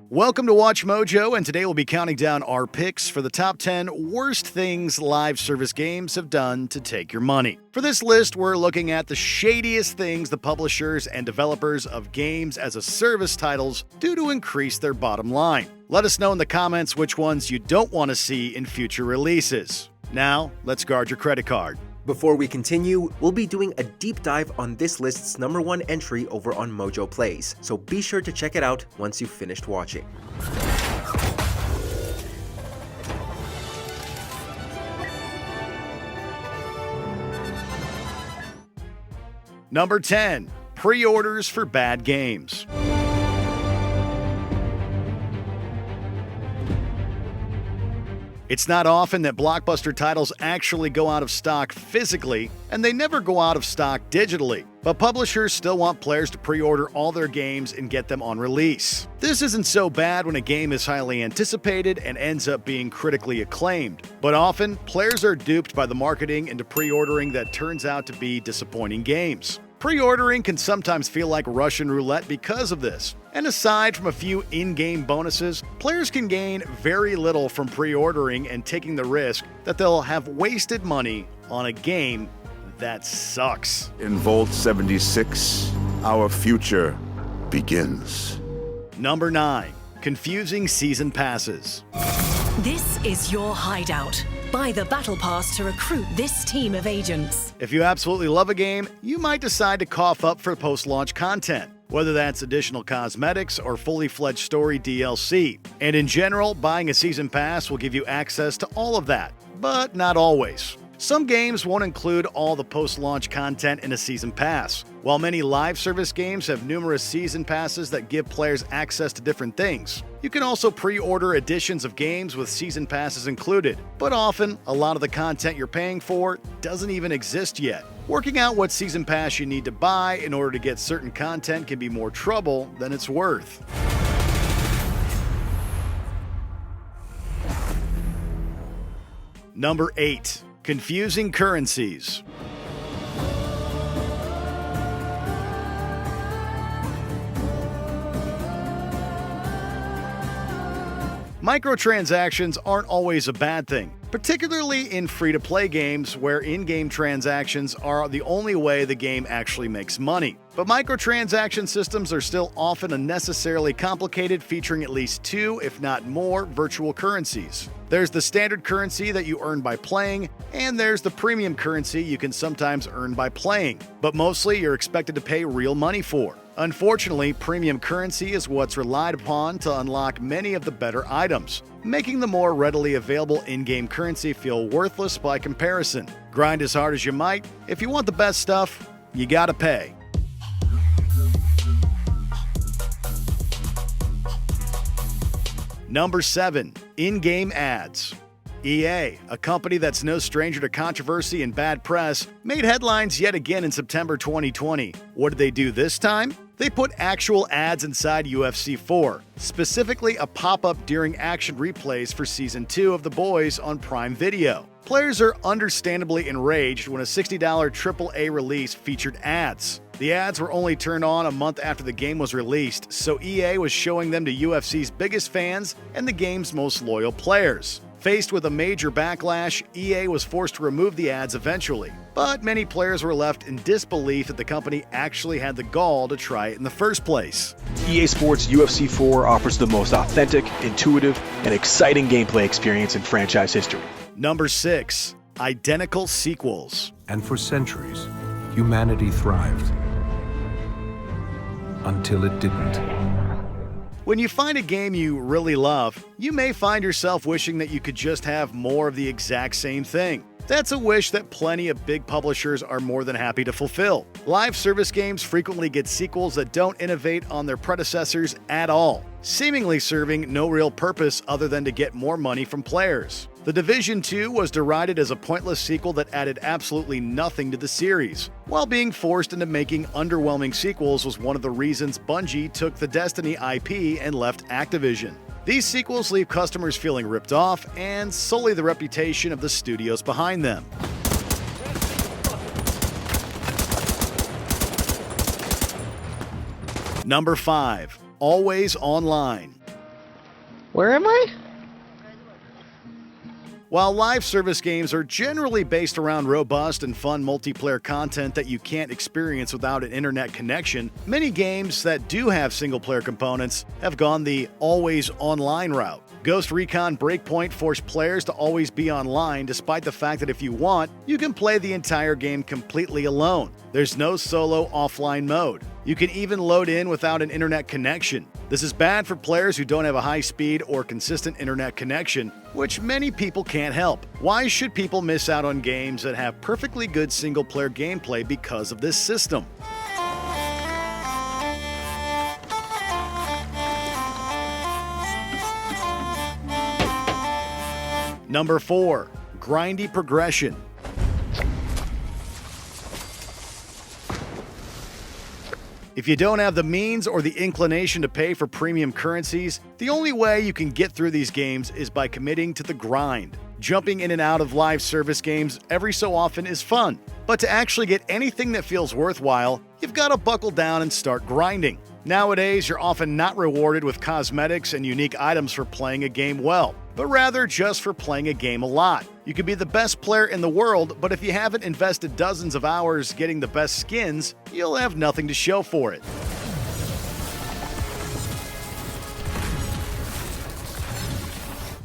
Welcome to Watch Mojo, and today we'll be counting down our picks for the top 10 worst things live service games have done to take your money. For this list, we're looking at the shadiest things the publishers and developers of games as a service titles do to increase their bottom line. Let us know in the comments which ones you don't want to see in future releases. Now, let's guard your credit card. Before we continue, we'll be doing a deep dive on this list's #1 entry over on Mojo Plays, so be sure to check it out once you've finished watching. Number 10. Pre-orders for bad games. It's not often that blockbuster titles actually go out of stock physically, and they never go out of stock digitally. But publishers still want players to pre-order all their games and get them on release. This isn't so bad when a game is highly anticipated and ends up being critically acclaimed. But often, players are duped by the marketing into pre-ordering that turns out to be disappointing games. Pre-ordering can sometimes feel like Russian roulette because of this. And aside from a few in-game bonuses, players can gain very little from pre-ordering and taking the risk that they'll have wasted money on a game that sucks. In Vault 76, our future begins. Number 9. Confusing season passes. This is your hideout. Buy the Battle Pass to recruit this team of agents. If you absolutely love a game, you might decide to cough up for post-launch content, whether that's additional cosmetics or fully fledged story DLC. And in general, buying a season pass will give you access to all of that, but not always. Some games won't include all the post-launch content in a season pass, while many live service games have numerous season passes that give players access to different things. You can also pre-order editions of games with season passes included, but often, a lot of the content you're paying for doesn't even exist yet. Working out what season pass you need to buy in order to get certain content can be more trouble than it's worth. Number 8. Confusing currencies. Microtransactions aren't always a bad thing, particularly in free-to-play games where in-game transactions are the only way the game actually makes money. But microtransaction systems are still often unnecessarily complicated, featuring at least 2, if not more, virtual currencies. There's the standard currency that you earn by playing, and there's the premium currency you can sometimes earn by playing, but mostly you're expected to pay real money for. Unfortunately, premium currency is what's relied upon to unlock many of the better items, making the more readily available in-game currency feel worthless by comparison. Grind as hard as you might, if you want the best stuff, you gotta pay. Number 7. In-game ads. EA, a company that's no stranger to controversy and bad press, made headlines yet again in September 2020. What did they do this time? They put actual ads inside UFC 4, specifically a pop-up during action replays for Season 2 of The Boys on Prime Video. Players are understandably enraged when a $60 AAA release featured ads. The ads were only turned on a month after the game was released, so EA was showing them to UFC's biggest fans and the game's most loyal players. Faced with a major backlash, EA was forced to remove the ads eventually, but many players were left in disbelief that the company actually had the gall to try it in the first place. EA Sports UFC 4 offers the most authentic, intuitive, and exciting gameplay experience in franchise history. Number 6. Identical sequels. And for centuries, humanity thrived. Until it didn't. When you find a game you really love, you may find yourself wishing that you could just have more of the exact same thing. That's a wish that plenty of big publishers are more than happy to fulfill. Live service games frequently get sequels that don't innovate on their predecessors at all, seemingly serving no real purpose other than to get more money from players. The Division 2 was derided as a pointless sequel that added absolutely nothing to the series, while being forced into making underwhelming sequels was one of the reasons Bungie took the Destiny IP and left Activision. These sequels leave customers feeling ripped off and sully the reputation of the studios behind them. Number 5. Always online. Where am I? While live service games are generally based around robust and fun multiplayer content that you can't experience without an internet connection, many games that do have single-player components have gone the always online route. Ghost Recon Breakpoint forced players to always be online, despite the fact that if you want, you can play the entire game completely alone. There's no solo offline mode. You can even load in without an internet connection. This is bad for players who don't have a high-speed or consistent internet connection, which many people can't help. Why should people miss out on games that have perfectly good single-player gameplay because of this system? Number 4. Grindy Progression. If you don't have the means or the inclination to pay for premium currencies, the only way you can get through these games is by committing to the grind. Jumping in and out of live service games every so often is fun, but to actually get anything that feels worthwhile, you've got to buckle down and start grinding. Nowadays, you're often not rewarded with cosmetics and unique items for playing a game well, but rather just for playing a game a lot. You could be the best player in the world, but if you haven't invested dozens of hours getting the best skins, you'll have nothing to show for it.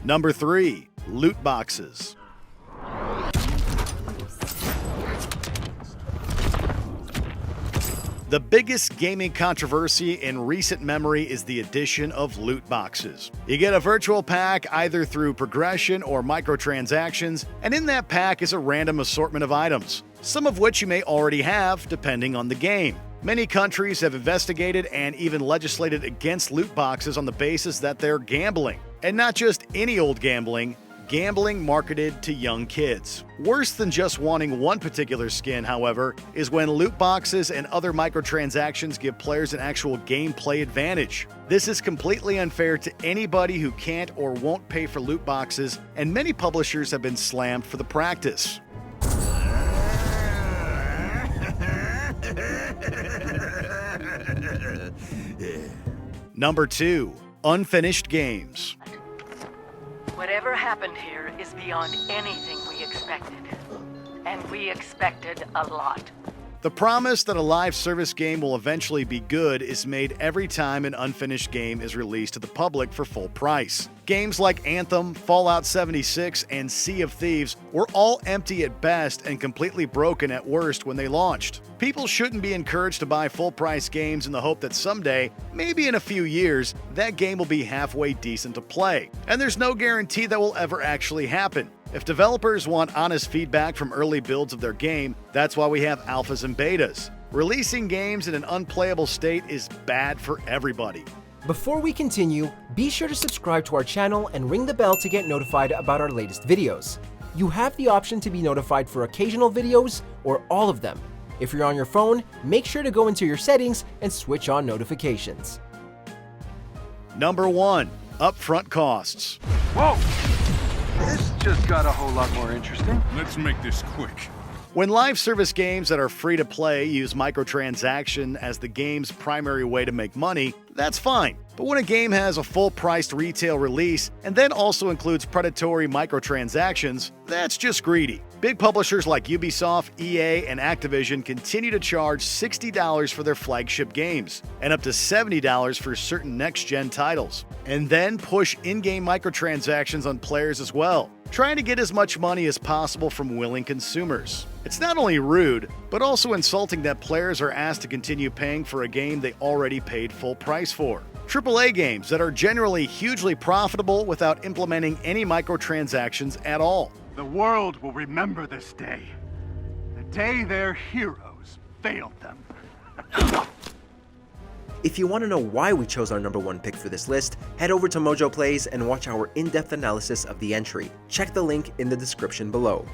Number 3. Loot boxes. The biggest gaming controversy in recent memory is the addition of loot boxes. You get a virtual pack either through progression or microtransactions, and in that pack is a random assortment of items, some of which you may already have, depending on the game. Many countries have investigated and even legislated against loot boxes on the basis that they're gambling. And not just any old gambling marketed to young kids. Worse than just wanting one particular skin, however, is when loot boxes and other microtransactions give players an actual gameplay advantage. This is completely unfair to anybody who can't or won't pay for loot boxes, and many publishers have been slammed for the practice. Number 2. Unfinished games. Whatever happened here is beyond anything we expected. And we expected a lot. The promise that a live service game will eventually be good is made every time an unfinished game is released to the public for full price. Games like Anthem, Fallout 76, and Sea of Thieves were all empty at best and completely broken at worst when they launched. People shouldn't be encouraged to buy full-price games in the hope that someday, maybe in a few years, that game will be halfway decent to play. And there's no guarantee that will ever actually happen. If developers want honest feedback from early builds of their game, that's why we have alphas and betas. Releasing games in an unplayable state is bad for everybody. Before we continue, be sure to subscribe to our channel and ring the bell to get notified about our latest videos. You have the option to be notified for occasional videos or all of them. If you're on your phone, make sure to go into your settings and switch on notifications. Number 1. Upfront costs. Whoa! This just got a whole lot more interesting. Let's make this quick. When live service games that are free to play use microtransaction as the game's primary way to make money, that's fine. But when a game has a full-priced retail release and then also includes predatory microtransactions, that's just greedy. Big publishers like Ubisoft, EA, and Activision continue to charge $60 for their flagship games, and up to $70 for certain next-gen titles, and then push in-game microtransactions on players as well, trying to get as much money as possible from willing consumers. It's not only rude, but also insulting that players are asked to continue paying for a game they already paid full price for. AAA games that are generally hugely profitable without implementing any microtransactions at all. The world will remember this day. The day their heroes failed them. If you want to know why we chose our number 1 pick for this list, head over to Mojo Plays and watch our in-depth analysis of the entry. Check the link in the description below.